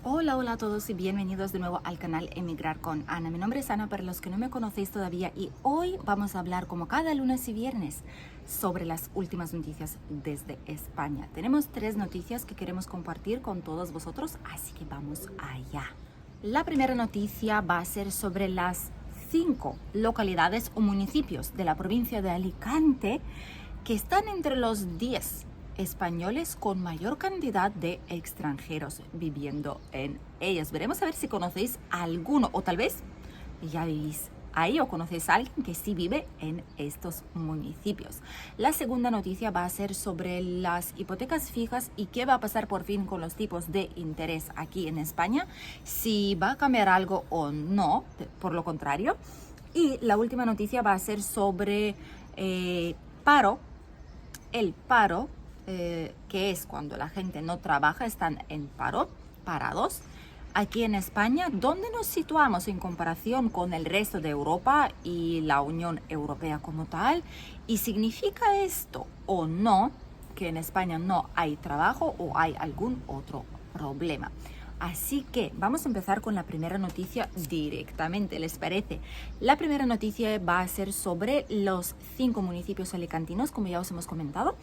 Hola, hola a todos y bienvenidos de nuevo al canal Emigrar con Ana. Mi nombre es Ana para los que no me conocéis todavía y hoy vamos a hablar como cada lunes y viernes sobre las últimas noticias desde España. Tenemos 3 noticias que queremos compartir con todos vosotros, así que vamos allá. La primera noticia va a ser sobre las 5 localidades o municipios de la provincia de Alicante que están entre los 10 españoles con mayor cantidad de extranjeros viviendo en ellas. Veremos a ver si conocéis alguno o tal vez ya vivís ahí o conocéis a alguien que sí vive en estos municipios. La segunda noticia va a ser sobre las hipotecas fijas y qué va a pasar por fin con los tipos de interés aquí en España, si va a cambiar algo o no, por lo contrario. Y la última noticia va a ser sobre el paro, que es cuando la gente no trabaja, están en paro, parados. Aquí en España, ¿dónde nos situamos en comparación con el resto de Europa y la Unión Europea como tal? ¿Y significa esto o no que en España no hay trabajo o hay algún otro problema? Así que vamos a empezar con la primera noticia directamente, ¿les parece? La primera noticia va a ser sobre los 5 municipios alicantinos, como ya os hemos comentado,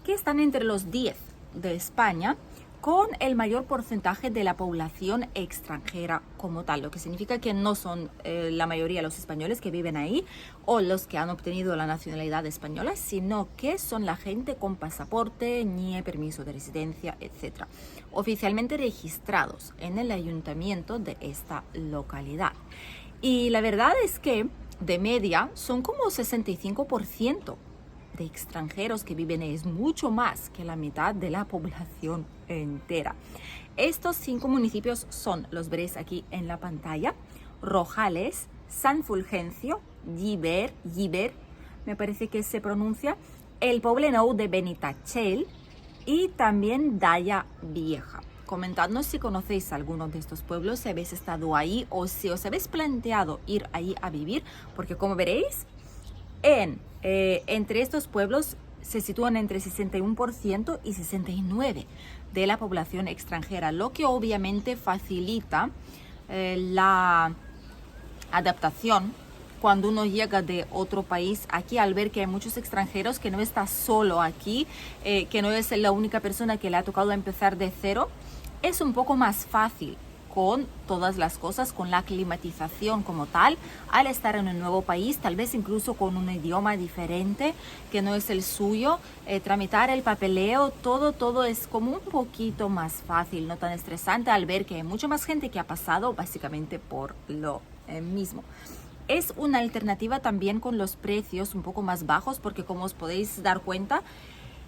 que están entre los 10 de España con el mayor porcentaje de la población extranjera como tal, lo que significa que no son la mayoría los españoles que viven ahí o los que han obtenido la nacionalidad española, sino que son la gente con pasaporte, NIE, permiso de residencia, etc. Oficialmente registrados en el ayuntamiento de esta localidad. Y la verdad es que de media son como 65% de extranjeros que viven ahí, es mucho más que la mitad de la población entera. Estos 5 municipios son, los veréis aquí en la pantalla: Rojales, San Fulgencio, Llíber, me parece que se pronuncia, el Poblenou de Benitatxell y también Daya Vieja. Comentadnos si conocéis alguno de estos pueblos, si habéis estado ahí o si os habéis planteado ir ahí a vivir, porque como veréis, entre estos pueblos se sitúan entre 61% y 69% de la población extranjera, lo que obviamente facilita la adaptación cuando uno llega de otro país aquí, al ver que hay muchos extranjeros, que no está solo aquí, que no es la única persona que le ha tocado empezar de cero. Es un poco más fácil con todas las cosas, con la climatización como tal, al estar en un nuevo país, tal vez incluso con un idioma diferente que no es el suyo, tramitar el papeleo, todo es como un poquito más fácil, no tan estresante, al ver que hay mucha más gente que ha pasado básicamente por lo mismo. Es una alternativa también con los precios un poco más bajos, porque como os podéis dar cuenta,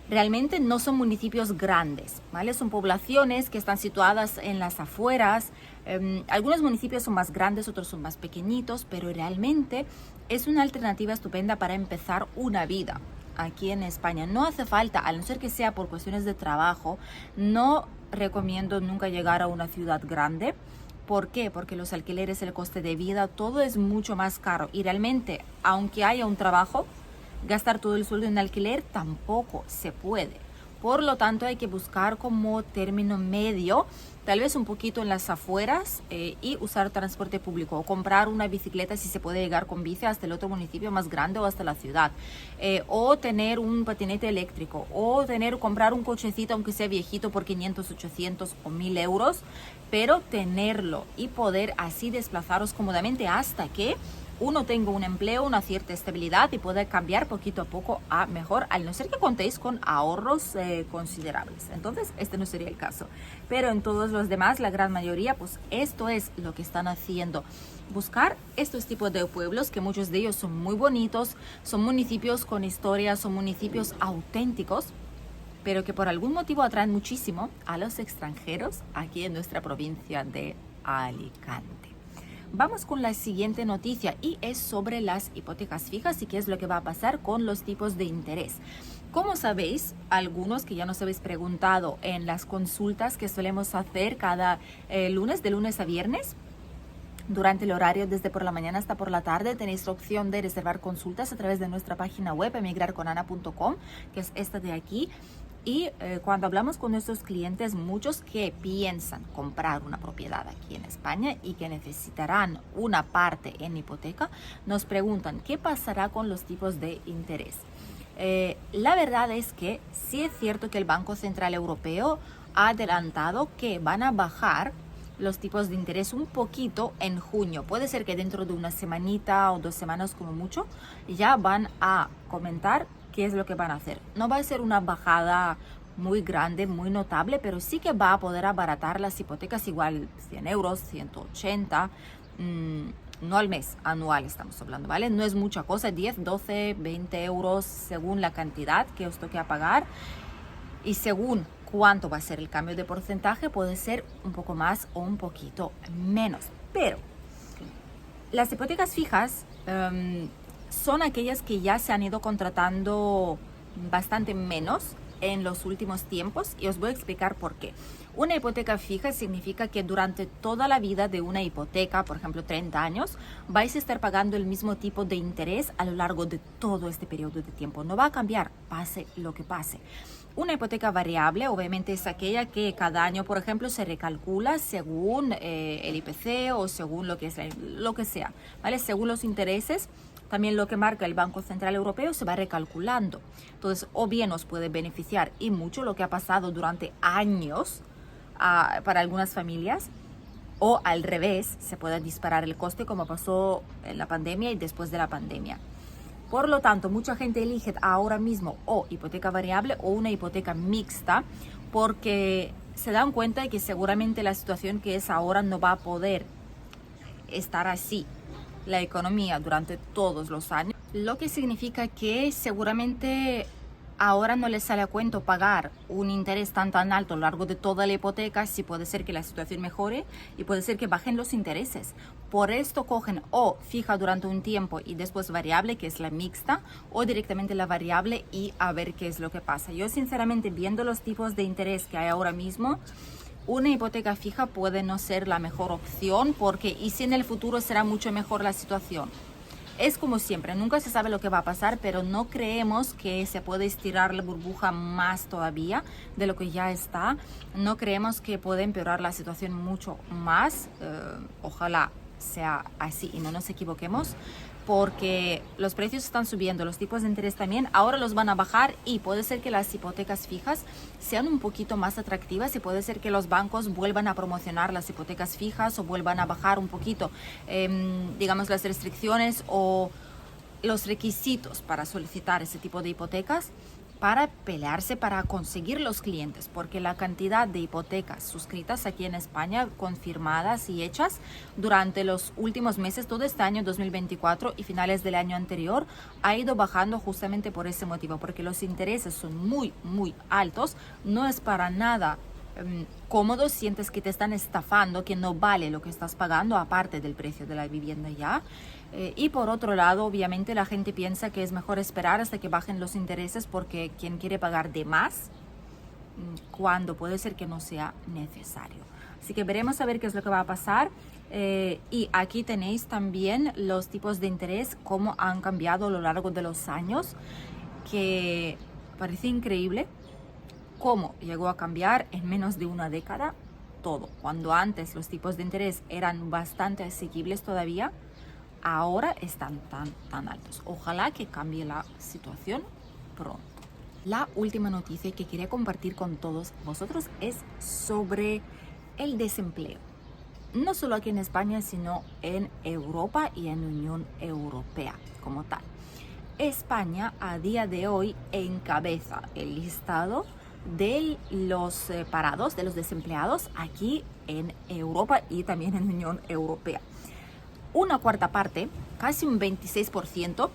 realmente no son municipios grandes, ¿vale? Son poblaciones que están situadas en las afueras. Algunos municipios son más grandes, otros son más pequeñitos, pero realmente es una alternativa estupenda para empezar una vida aquí en España. No hace falta, a no ser que sea por cuestiones de trabajo, no recomiendo nunca llegar a una ciudad grande. ¿Por qué? Porque los alquileres, el coste de vida, todo es mucho más caro y realmente, aunque haya un trabajo, gastar todo el sueldo en alquiler tampoco se puede. Por lo tanto, hay que buscar como término medio, tal vez un poquito en las afueras y usar transporte público o comprar una bicicleta si se puede llegar con bici hasta el otro municipio más grande o hasta la ciudad, o tener un patinete eléctrico o comprar un cochecito aunque sea viejito por 500, 800 o 1000 euros, pero tenerlo y poder así desplazaros cómodamente hasta que uno tenga un empleo, una cierta estabilidad y pueda cambiar poquito a poco a mejor, al no ser que contéis con ahorros considerables. Entonces, este no sería el caso. Pero en todos los demás, la gran mayoría, pues esto es lo que están haciendo. Buscar estos tipos de pueblos, que muchos de ellos son muy bonitos, son municipios con historia, son municipios auténticos, pero que por algún motivo atraen muchísimo a los extranjeros aquí en nuestra provincia de Alicante. Vamos con la siguiente noticia y es sobre las hipotecas fijas y qué es lo que va a pasar con los tipos de interés. Como sabéis, algunos que ya nos habéis preguntado en las consultas que solemos hacer cada lunes, de lunes a viernes, durante el horario desde por la mañana hasta por la tarde, tenéis la opción de reservar consultas a través de nuestra página web emigrarconana.com, que es esta de aquí. Y cuando hablamos con nuestros clientes, muchos que piensan comprar una propiedad aquí en España y que necesitarán una parte en hipoteca, nos preguntan qué pasará con los tipos de interés. La verdad es que sí es cierto que el Banco Central Europeo ha adelantado que van a bajar los tipos de interés un poquito en junio. Puede ser que dentro de una semanita o 2 semanas como mucho ya van a comentar qué es lo que van a hacer. No va a ser una bajada muy grande, muy notable, pero sí que va a poder abaratar las hipotecas igual 100 euros, 180, no al mes, anual estamos hablando, ¿vale? No es mucha cosa, 10, 12, 20 euros según la cantidad que os toque a pagar y según cuánto va a ser el cambio de porcentaje, puede ser un poco más o un poquito menos. Pero las hipotecas fijas son aquellas que ya se han ido contratando bastante menos en los últimos tiempos y os voy a explicar por qué. Una hipoteca fija significa que durante toda la vida de una hipoteca, por ejemplo 30 años, vais a estar pagando el mismo tipo de interés a lo largo de todo este periodo de tiempo. No va a cambiar, pase lo que pase. Una hipoteca variable obviamente es aquella que cada año, por ejemplo, se recalcula según el IPC o según lo que sea, ¿vale? Según los intereses. También lo que marca el Banco Central Europeo se va recalculando. Entonces, o bien os puede beneficiar y mucho lo que ha pasado durante años para algunas familias, o al revés, se puede disparar el coste como pasó en la pandemia y después de la pandemia. Por lo tanto, mucha gente elige ahora mismo o hipoteca variable o una hipoteca mixta porque se dan cuenta de que seguramente la situación que es ahora no va a poder estar así la economía durante todos los años, lo que significa que seguramente ahora no les sale a cuento pagar un interés tan alto a lo largo de toda la hipoteca, si puede ser que la situación mejore y puede ser que bajen los intereses. Por esto cogen o fija durante un tiempo y después variable, que es la mixta, o directamente la variable y a ver qué es lo que pasa. Yo sinceramente, viendo los tipos de interés que hay ahora mismo, una hipoteca fija puede no ser la mejor opción porque y si en el futuro será mucho mejor la situación. Es como siempre, nunca se sabe lo que va a pasar, pero no creemos que se puede estirar la burbuja más todavía de lo que ya está. No creemos que puede empeorar la situación mucho más. Ojalá sea así y no nos equivoquemos, porque los precios están subiendo, los tipos de interés también, ahora los van a bajar y puede ser que las hipotecas fijas sean un poquito más atractivas y puede ser que los bancos vuelvan a promocionar las hipotecas fijas o vuelvan a bajar un poquito, digamos, las restricciones o los requisitos para solicitar ese tipo de hipotecas, para pelearse, para conseguir los clientes, porque la cantidad de hipotecas suscritas aquí en España, confirmadas y hechas durante los últimos meses, todo este año 2024 y finales del año anterior, ha ido bajando justamente por ese motivo, porque los intereses son muy altos, no es para nada cómodo, sientes que te están estafando, que no vale lo que estás pagando aparte del precio de la vivienda ya. Y por otro lado, obviamente la gente piensa que es mejor esperar hasta que bajen los intereses porque quien quiere pagar de más, cuando puede ser que no sea necesario. Así que veremos a ver qué es lo que va a pasar. Y aquí tenéis también los tipos de interés, cómo han cambiado a lo largo de los años, que parece increíble cómo llegó a cambiar en menos de una década todo. Cuando antes los tipos de interés eran bastante asequibles todavía, ahora están tan altos. Ojalá que cambie la situación pronto. La última noticia que quería compartir con todos vosotros es sobre el desempleo. No solo aquí en España, sino en Europa y en Unión Europea como tal. España a día de hoy encabeza el listado de los parados, de los desempleados aquí en Europa y también en Unión Europea. Una cuarta parte, casi un 26%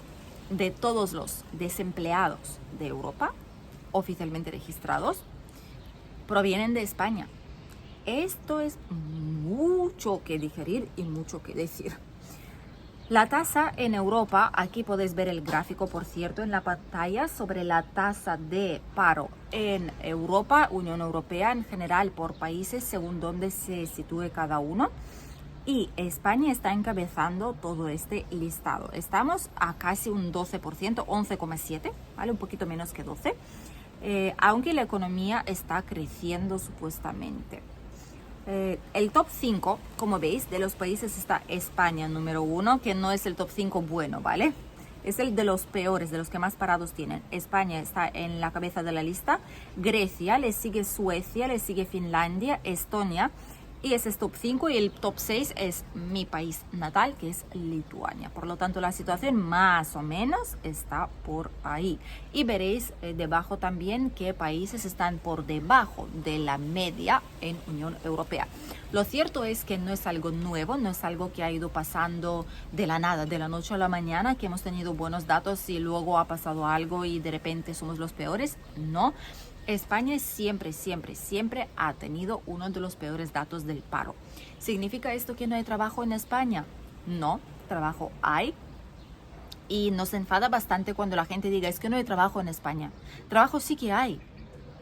de todos los desempleados de Europa oficialmente registrados provienen de España. Esto es mucho que digerir y mucho que decir. La tasa en Europa, aquí podéis ver el gráfico, por cierto, en la pantalla, sobre la tasa de paro en Europa, Unión Europea en general, por países según donde se sitúe cada uno. Y España está encabezando todo este listado. Estamos a casi un 12%, 11,7%, ¿vale? Un poquito menos que 12%. aunque la economía está creciendo supuestamente. El top 5, como veis, de los países está España número 1, que no es el top 5 bueno, ¿vale? Es el de los peores, de los que más parados tienen. España está en la cabeza de la lista. Grecia, le sigue Suecia, le sigue Finlandia, Estonia. Y ese es top 5 y el top 6 es mi país natal, que es Lituania. Por lo tanto, la situación más o menos está por ahí. Y veréis debajo también qué países están por debajo de la media en Unión Europea. Lo cierto es que no es algo nuevo, no es algo que ha ido pasando de la nada, de la noche a la mañana, que hemos tenido buenos datos y luego ha pasado algo y de repente somos los peores. No. España siempre ha tenido uno de los peores datos del paro. ¿Significa esto que no hay trabajo en España? No, trabajo hay. Y nos enfada bastante cuando la gente diga, es que no hay trabajo en España. Trabajo sí que hay.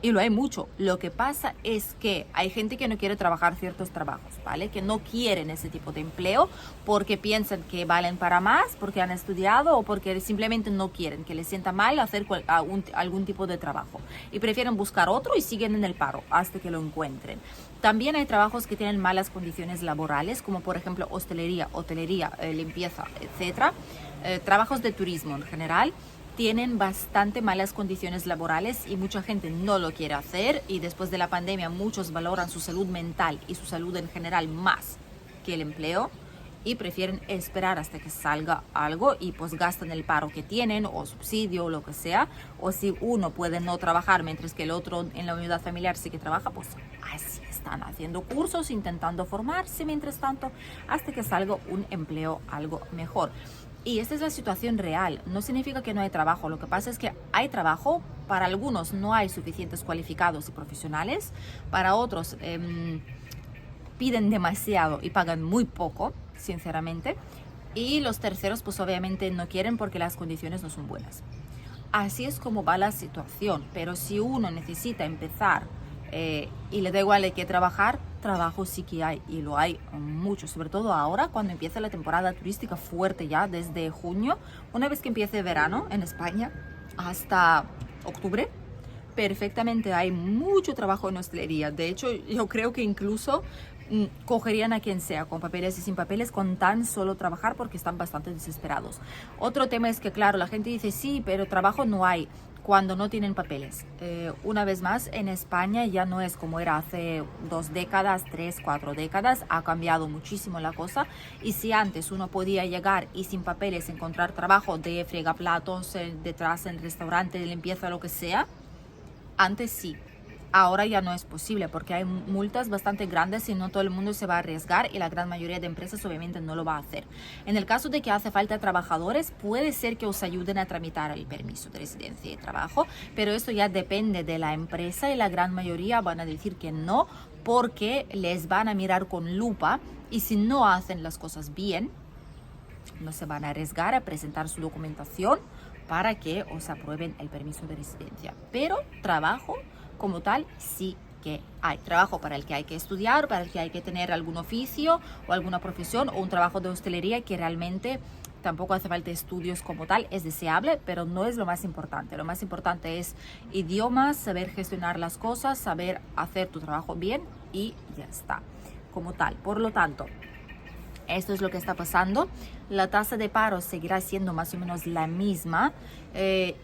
Y lo hay mucho. Lo que pasa es que hay gente que no quiere trabajar ciertos trabajos, ¿vale? Que no quieren ese tipo de empleo porque piensan que valen para más, porque han estudiado o porque simplemente no quieren, que les sienta mal hacer algún tipo de trabajo. Y prefieren buscar otro y siguen en el paro hasta que lo encuentren. También hay trabajos que tienen malas condiciones laborales, como por ejemplo hostelería, limpieza, etc. Trabajos de turismo en general tienen bastante malas condiciones laborales y mucha gente no lo quiere hacer, y después de la pandemia muchos valoran su salud mental y su salud en general más que el empleo y prefieren esperar hasta que salga algo y pues gastan el paro que tienen o subsidio o lo que sea, o si uno puede no trabajar mientras que el otro en la unidad familiar sí que trabaja, pues así están haciendo cursos, intentando formarse mientras tanto hasta que salga un empleo algo mejor. Y esta es la situación real. No significa que no hay trabajo. Lo que pasa es que hay trabajo. Para algunos no hay suficientes cualificados y profesionales. Para otros piden demasiado y pagan muy poco, sinceramente. Y los terceros pues obviamente no quieren porque las condiciones no son buenas. Así es como va la situación. Pero si uno necesita empezar y le da igual de qué trabajar, trabajo sí que hay, y lo hay mucho, sobre todo ahora cuando empieza la temporada turística fuerte ya desde junio. Una vez que empiece verano en España hasta octubre, perfectamente hay mucho trabajo en hostelería. De hecho, yo creo que incluso cogerían a quien sea, con papeles y sin papeles, con tan solo trabajar, porque están bastante desesperados. Otro tema es que, claro, la gente dice, sí, pero trabajo no hay cuando no tienen papeles. Una vez más, en España ya no es como era hace 2 décadas, 3, 4 décadas. Ha cambiado muchísimo la cosa. Y si antes uno podía llegar y sin papeles encontrar trabajo de fregaplatos, detrás en restaurante, de limpieza, lo que sea, antes sí. Ahora ya no es posible porque hay multas bastante grandes y no todo el mundo se va a arriesgar, y la gran mayoría de empresas obviamente no lo va a hacer. En el caso de que hace falta trabajadores, puede ser que os ayuden a tramitar el permiso de residencia y trabajo, pero esto ya depende de la empresa y la gran mayoría van a decir que no, porque les van a mirar con lupa, y si no hacen las cosas bien, no se van a arriesgar a presentar su documentación para que os aprueben el permiso de residencia. Pero trabajo como tal sí que hay. Trabajo para el que hay que estudiar, para el que hay que tener algún oficio o alguna profesión, o un trabajo de hostelería que realmente tampoco hace falta estudios como tal. Es deseable, pero no es lo más importante. Lo más importante es idiomas, saber gestionar las cosas, saber hacer tu trabajo bien, y ya está, como tal. Por lo tanto, esto es lo que está pasando. La tasa de paro seguirá siendo más o menos la misma,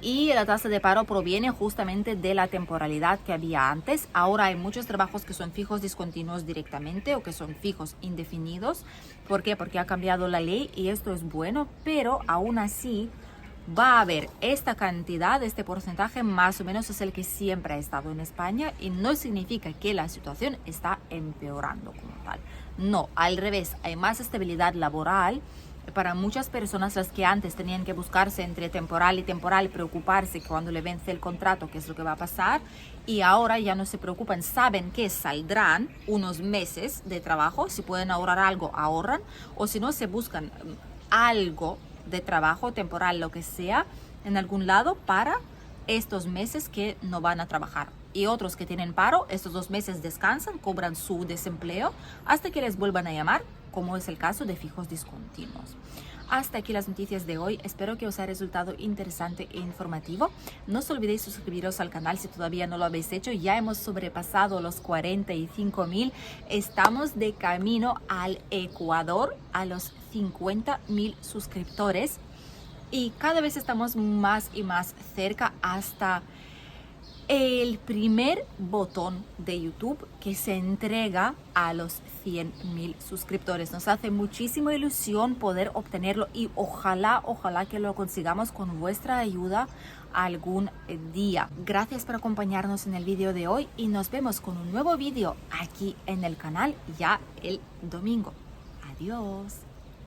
y la tasa de paro proviene justamente de la temporalidad que había antes. Ahora hay muchos trabajos que son fijos discontinuos directamente, o que son fijos indefinidos. ¿Por qué? Porque ha cambiado la ley y esto es bueno, pero aún así va a haber esta cantidad, este porcentaje más o menos es el que siempre ha estado en España, y no significa que la situación está empeorando como tal. No, al revés, hay más estabilidad laboral. Para muchas personas, las que antes tenían que buscarse entre temporal y temporal, preocuparse cuando le vence el contrato, qué es lo que va a pasar, y ahora ya no se preocupan, saben que saldrán unos meses de trabajo, si pueden ahorrar algo, ahorran, o si no, se buscan algo de trabajo temporal, lo que sea, en algún lado para estos meses que no van a trabajar. Y otros que tienen paro, estos 2 meses descansan, cobran su desempleo hasta que les vuelvan a llamar como es el caso de fijos discontinuos. Hasta aquí las noticias de hoy. Espero que os haya resultado interesante e informativo. No os olvidéis suscribiros al canal si todavía no lo habéis hecho. Ya hemos sobrepasado los 45.000. Estamos de camino al Ecuador, a los 50.000 suscriptores. Y cada vez estamos más y más cerca hasta el primer botón de YouTube que se entrega a los 100.000 suscriptores. Nos hace muchísima ilusión poder obtenerlo y ojalá que lo consigamos con vuestra ayuda algún día. Gracias por acompañarnos en el vídeo de hoy y nos vemos con un nuevo vídeo aquí en el canal ya el domingo. Adiós.